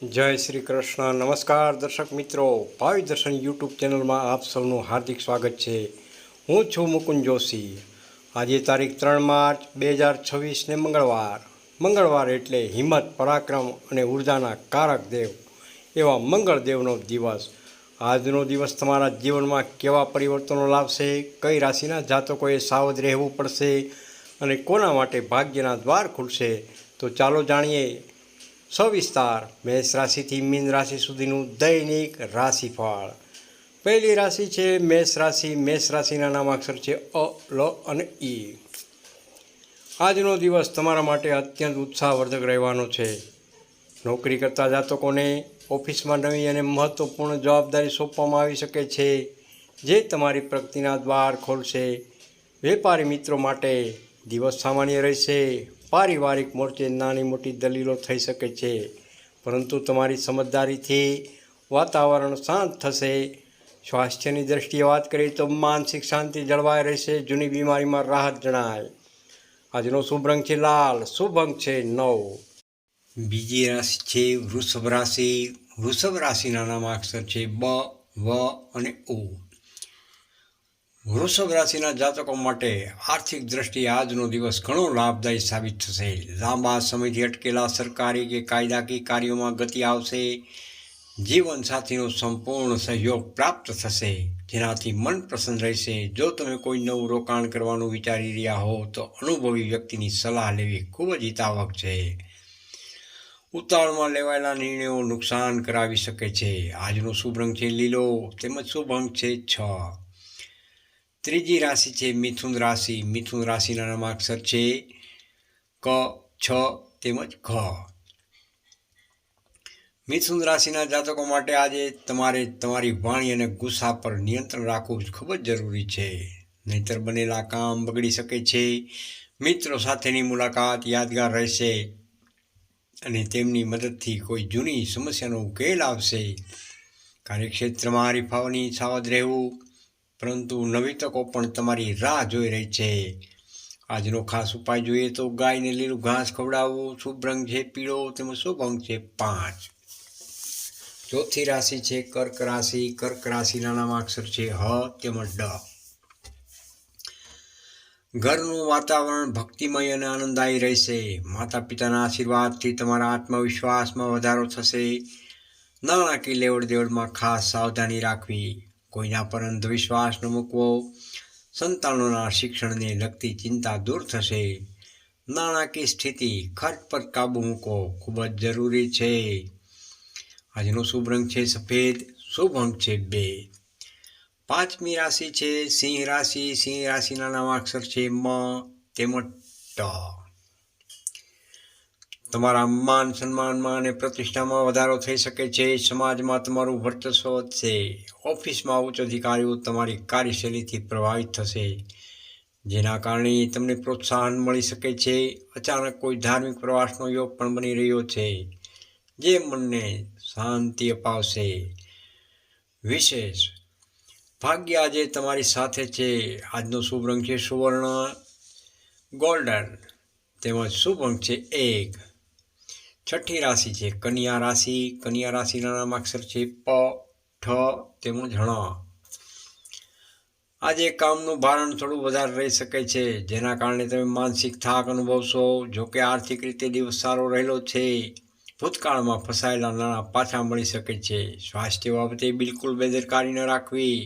જય શ્રી કૃષ્ણ. નમસ્કાર દર્શક મિત્રો, ભાવિ દર્શન યુટ્યુબ ચેનલમાં આપ સૌનું હાર્દિક સ્વાગત છે. હું છું મુકુંદ જોશી. આજે તારીખ 3 માર્ચ 2026ને મંગળવાર એટલે હિંમત, પરાક્રમ અને ઉર્જાના કારક દેવ એવા મંગળદેવનો દિવસ. આજનો દિવસ તમારા જીવનમાં કેવા પરિવર્તનો લાવશે, કઈ રાશિના જાતકોએ સાવધ રહેવું પડશે અને કોના માટે ભાગ્યના દ્વાર ખુલશે, તો ચાલો જાણીએ સવિસ્તાર મેષ રાશિથી મીન રાશિ સુધીનું દૈનિક રાશિફળ. પહેલી રાશિ છે મેષ રાશિ. મેષ રાશિના નામાક્ષર છે અ, લ અને ઈ. આજનો દિવસ તમારા માટે અત્યંત ઉત્સાહવર્ધક રહેવાનો છે. નોકરી કરતા જાતકોને ઓફિસમાં નવી અને મહત્ત્વપૂર્ણ જવાબદારી સોંપવામાં આવી શકે છે, જે તમારી પ્રગતિના દ્વાર ખોલશે. વેપારી મિત્રો માટે દિવસ સામાન્ય રહેશે. પારિવારિક મોરચે નાની મોટી દલીલો થઈ શકે છે, પરંતુ તમારી સમજદારીથી વાતાવરણ શાંત થશે. સ્વાસ્થ્યની દૃષ્ટિએ વાત કરીએ તો માનસિક શાંતિ જળવાઈ રહેશે. જૂની બીમારીમાં રાહત જણાય. આજનો શુભ રંગ છે લાલ. શુભ અંક છે 9. બીજી રાશિ છે વૃષભ રાશિ. વૃષભ રાશિના નામાક્ષર છે બ, વ અને ઉ. વૃષભ રાશિના જાતકો માટે આર્થિક દ્રષ્ટિએ આજનો દિવસ ઘણો લાભદાયી સાબિત થશે. લાંબા સમયથી અટકેલા સરકારી કે કાયદાકીય કાર્યોમાં ગતિ આવશે. જીવનસાથીનો સંપૂર્ણ સહયોગ પ્રાપ્ત થશે, જેનાથી મન પ્રસન્ન રહેશે. જો તમે કોઈ નવું રોકાણ કરવાનું વિચારી રહ્યા હો તો અનુભવી વ્યક્તિની સલાહ લેવી ખૂબ જ હિતાવહ છે. ઉતાવળમાં લેવાયેલા નિર્ણયો નુકસાન કરાવી શકે છે. આજનો શુભ રંગ છે લીલો તેમજ શુભ અંક છે 6. ત્રીજી રાશિ છે મિથુન રાશિ. મિથુન રાશિના નામાક્ષર છે ક, છ તેમજ ઘ. મિથુન રાશિના જાતકો માટે આજે તમારે તમારી વાણી અને ગુસ્સા પર નિયંત્રણ રાખવું ખૂબ જ જરૂરી છે, નહીંતર બનેલા કામ બગડી શકે છે. મિત્રો સાથેની મુલાકાત યાદગાર રહેશે અને તેમની મદદથી કોઈ જૂની સમસ્યાનો ઉકેલ આવશે. કાર્યક્ષેત્રમાં હરીફાઓની સાવધ રહેવું, પરંતુ નવી તકો પણ તમારી રાહ જોઈ રહી છે. આજનો ખાસ ઉપાય જોઈએ તો ગાયને લીલું ઘાસ ખવડાવવું. શુભ રંગ છે પીળો તેમજ શુભ અંક છે 5. ચોથી રાશિ છે કર્ક રાશિ. કર્ક રાશિના નામાક્ષર છે હ તેમજ ડ. ઘરનું વાતાવરણ ભક્તિમય અને આનંદદાયી રહેશે. માતા પિતાના આશીર્વાદથી તમારા આત્મવિશ્વાસમાં વધારો થશે. નાણાકીય લેવડ દેવડમાં ખાસ સાવધાની રાખવી. કોઈના પર અંધવિશ્વાસ ન મૂકવો. સંતાનોના શિક્ષણને લગતી ચિંતા દૂર થશે. નાણાકીય સ્થિતિ ખર્ચ પર કાબૂ મૂકવો ખૂબ જ જરૂરી છે. આજનો શુભ રંગ છે સફેદ. શુભ અંક છે 2. પાંચમી રાશિ છે સિંહ રાશિ. સિંહ રાશિના નામાક્ષર છે મ તેમજ ટ. તમારા માન સન્માનમાં અને પ્રતિષ્ઠામાં વધારો થઈ શકે છે. સમાજમાં તમારું વર્ચસ્વ વધશે. ઓફિસમાં ઉચ્ચ અધિકારીઓ તમારી કાર્યશૈલીથી પ્રભાવિત થશે, જેના કારણે તમને પ્રોત્સાહન મળી શકે છે. અચાનક કોઈ ધાર્મિક પ્રવાસનો યોગ પણ બની રહ્યો છે, જે મનને શાંતિ અપાવશે. વિશેષ ભાગ્ય આજે તમારી સાથે છે. આજનો શુભ રંગ છે સુવર્ણ ગોલ્ડન તેમજ શુભ અંક છે 1. છઠ્ઠી રાશિ છે કન્યા રાશિ. કન્યા રાશિના નામાક્ષર છે પ, ઠ તેમજ હણ. આજે કામનું ભારણ થોડું વધારે રહી શકે છે, જેના કારણે તમે માનસિક થાક અનુભવશો. જોકે આર્થિક રીતે દિવસ સારો રહેલો છે. ભૂતકાળમાં ફસાયેલા નાણાં પાછા મળી શકે છે. સ્વાસ્થ્ય બાબતે બિલકુલ બેદરકારી ન રાખવી.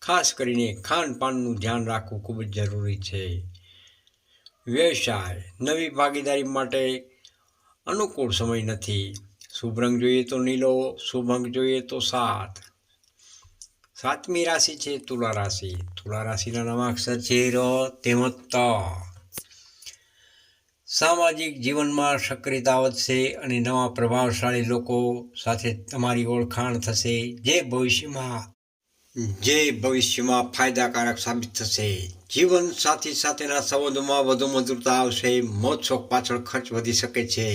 ખાસ કરીને ખાનપાનનું ધ્યાન રાખવું ખૂબ જ જરૂરી છે. વ્યવસાય નવી ભાગીદારી માટે અનુકૂળ સમય નથી. શુભ રંગ જોઈએ તો નીલો. શુભ અંક જોઈએ તો 7. સાતમી રાશિ છે તુલા રાશિ. તુલા રાશિના નામાક્ષર છે ર તેમજ ત. સામાજિક જીવનમાં સક્રિયતા વધશે અને નવા પ્રભાવશાળી લોકો સાથે તમારી ઓળખાણ થશે, જે ભવિષ્યમાં ફાયદાકારક સાબિત થશે. જીવન સાથી સાથેના સંબંધોમાં વધુ મધુરતા આવશે. મોજ શોખ પાછળ ખર્ચ વધી શકે છે,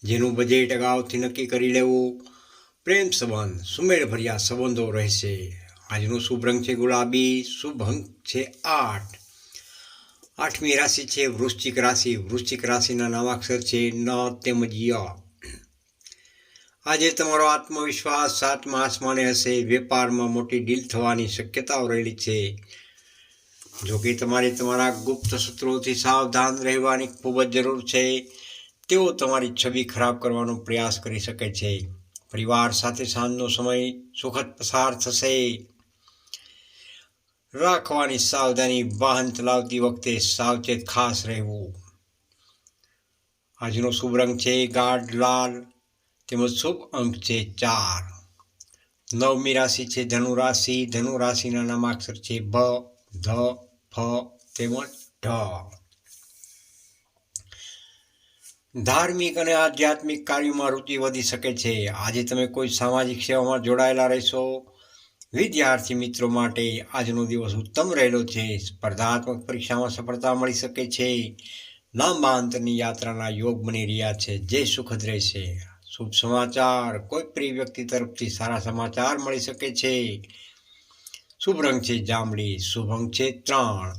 જેનું બજેટ અગાઉથી નક્કી કરી લેવું. પ્રેમ સંબંધ સુમેળભર્યા સંબંધો રહેશે. આજનો શુભ રંગ છે ગુલાબી. શુભ અંક છે 8. આઠમી રાશિ છે વૃશ્ચિક રાશિ. વૃશ્ચિક રાશિના નામાક્ષર છે ન તેમજ ય. આજે તમારો આત્મવિશ્વાસ સાતમા આસમાને હશે. વેપારમાં મોટી ડીલ થવાની શક્યતાઓ રહેલી છે. જો કે તમારે તમારા ગુપ્ત શત્રુઓથી સાવધાન રહેવાની ખૂબ જ જરૂર છે. તેઓ તમારી છબી ખરાબ કરવાનો પ્રયાસ કરી શકે છે. પરિવાર સાથે સાંજનો સમય સુખદ પસાર થશે. રાખવાની સાવધાની. વાહન ચલાવતી વખતે સાવચેત ખાસ રહેવું. આજનો શુભ રંગ છે ગાઢ લાલ તેમજ શુભ અંક છે 4. નવમી રાશિ છે ધનુ રાશિ. ધનુ રાશિના નામાક્ષર છે ભ, ધ, ફ તેમજ ઢ. ધાર્મિક અને આધ્યાત્મિક કાર્યોમાં રુચિ વધી શકે છે. આજે તમે કોઈ સામાજિક સેવામાં જોડાયેલા રહેશો. વિદ્યાર્થી મિત્રો માટે આજનો દિવસ ઉત્તમ રહેલો છે. સ્પર્ધાત્મક પરીક્ષામાં સફળતા મળી શકે છે. લાંબા અંતરની યાત્રાના યોગ બની રહ્યા છે, જે સુખદ રહેશે. શુભ સમાચાર. કોઈ પ્રિય વ્યક્તિ તરફથી સારા સમાચાર મળી શકે છે. શુભ રંગ છે જાંબલી. શુભ અંક છે 3.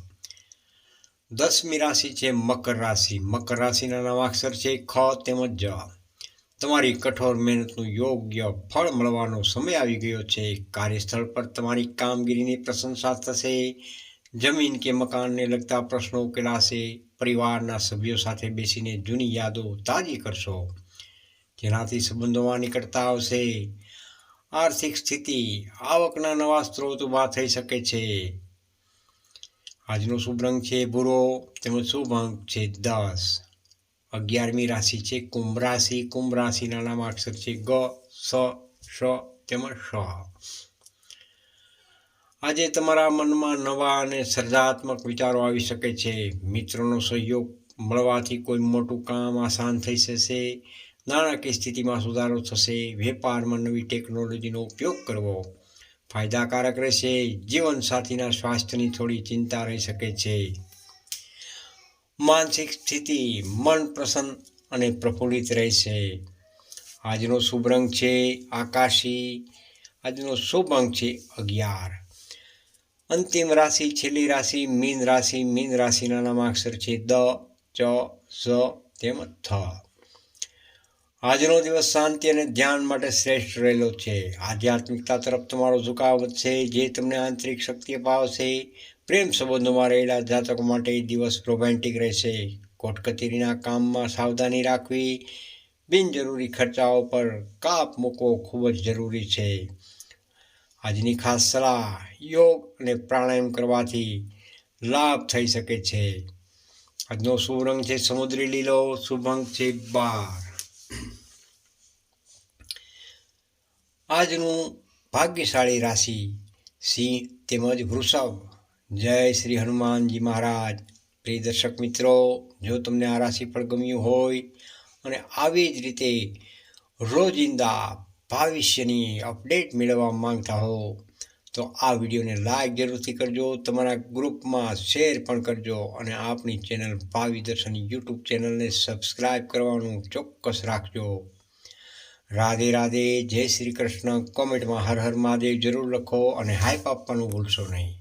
10મી રાશિ છે મકર રાશિ. મકર રાશિના નામાક્ષર છે ખ તેમજ જ. તમારી કઠોર મહેનતનું યોગ્ય ફળ મળવાનો સમય આવી ગયો છે. કાર્યસ્થળ પર તમારી કામગીરીની પ્રશંસા થશે. જમીન કે મકાનને લગતા પ્રશ્નો ઉકેલાશે. પરિવારના સભ્યો સાથે બેસીને જૂની યાદો તાજી કરશો, જેનાથી સંબંધોમાં નિકટતા આવશે. આર્થિક સ્થિતિ. આવકના નવા સ્ત્રોત ઊભા થઈ શકે છે. આજનો શુભ રંગ છે ભૂરો તેમજ શુભ અંક છે 10. 11મી રાશિ છે કુંભ રાશિ. કુંભ રાશિના નામાક્ષર છે ગ, સ, શ તેમજ શ. આજે તમારા મનમાં નવા અને સર્જનાત્મક વિચારો આવી શકે છે. મિત્રોનો સહયોગ મળવાથી કોઈ મોટું કામ આસાન થઈ જશે. નાણાકીય સ્થિતિમાં સુધારો થશે. વેપારમાં નવી ટેકનોલોજીનો ઉપયોગ કરવો ફાયદાકારક રહેશે. જીવનસાથીના સ્વાસ્થ્યની થોડી ચિંતા રહી શકે છે. માનસિક સ્થિતિ. મન પ્રસન્ન અને પ્રફુલ્લિત રહેશે. આજનો શુભ રંગ છે આકાશી. આજનો શુભ અંક છે 11. અંતિમ રાશિ, છેલ્લી રાશિ મીન રાશિ. મીન રાશિના નામાક્ષર છે દ, ચ, ઝ તેમજ થ. આજનો દિવસ શાંતિ અને ધ્યાન માટે શ્રેષ્ઠ રહેલો છે. આધ્યાત્મિકતા તરફ તમારો ઝુકાવ વધશે, જે તમને આંતરિક શક્તિ અપાવશે. પ્રેમ સંબંધોમાં રહેલા જાતકો માટે દિવસ રોમેન્ટિક રહેશે. કોર્ટ કચેરીના કામમાં સાવધાની રાખવી. બિનજરૂરી ખર્ચાઓ પર કાપ મૂકવો ખૂબ જ જરૂરી છે. આજની ખાસ સલાહ. યોગ અને પ્રાણાયામ કરવાથી લાભ થઈ શકે છે. આજનો શુભ રંગ છે સમુદ્રી લીલો. શુભ અંક છે 12. આજનું ભાગ્યશાળી રાશિ સિંહ તેમજ વૃષભ. જય શ્રી હનુમાનજી મહારાજ. પ્રિય દર્શક મિત્રો, જો તમને આ રાશિફળ ગમ્યું હોય અને આવી જ રીતે રોજિંદા ભવિષ્યની અપડેટ મેળવવા માંગતા હો તો આ વિડીયોને લાઈક જરૂરથી કરજો, તમારા ગ્રુપમાં શેર પણ કરજો અને આપણી ચેનલ ભાવિ દર્શન યુટ્યુબ ચેનલને સબસ્ક્રાઈબ કરવાનું ચોક્કસ રાખજો. રાધે રાધે. જય શ્રી કૃષ્ણ. કોમેન્ટમાં હર હર મહાદેવ જરૂર લખો અને હાઈપ આપવાનું ભૂલશો નહીં.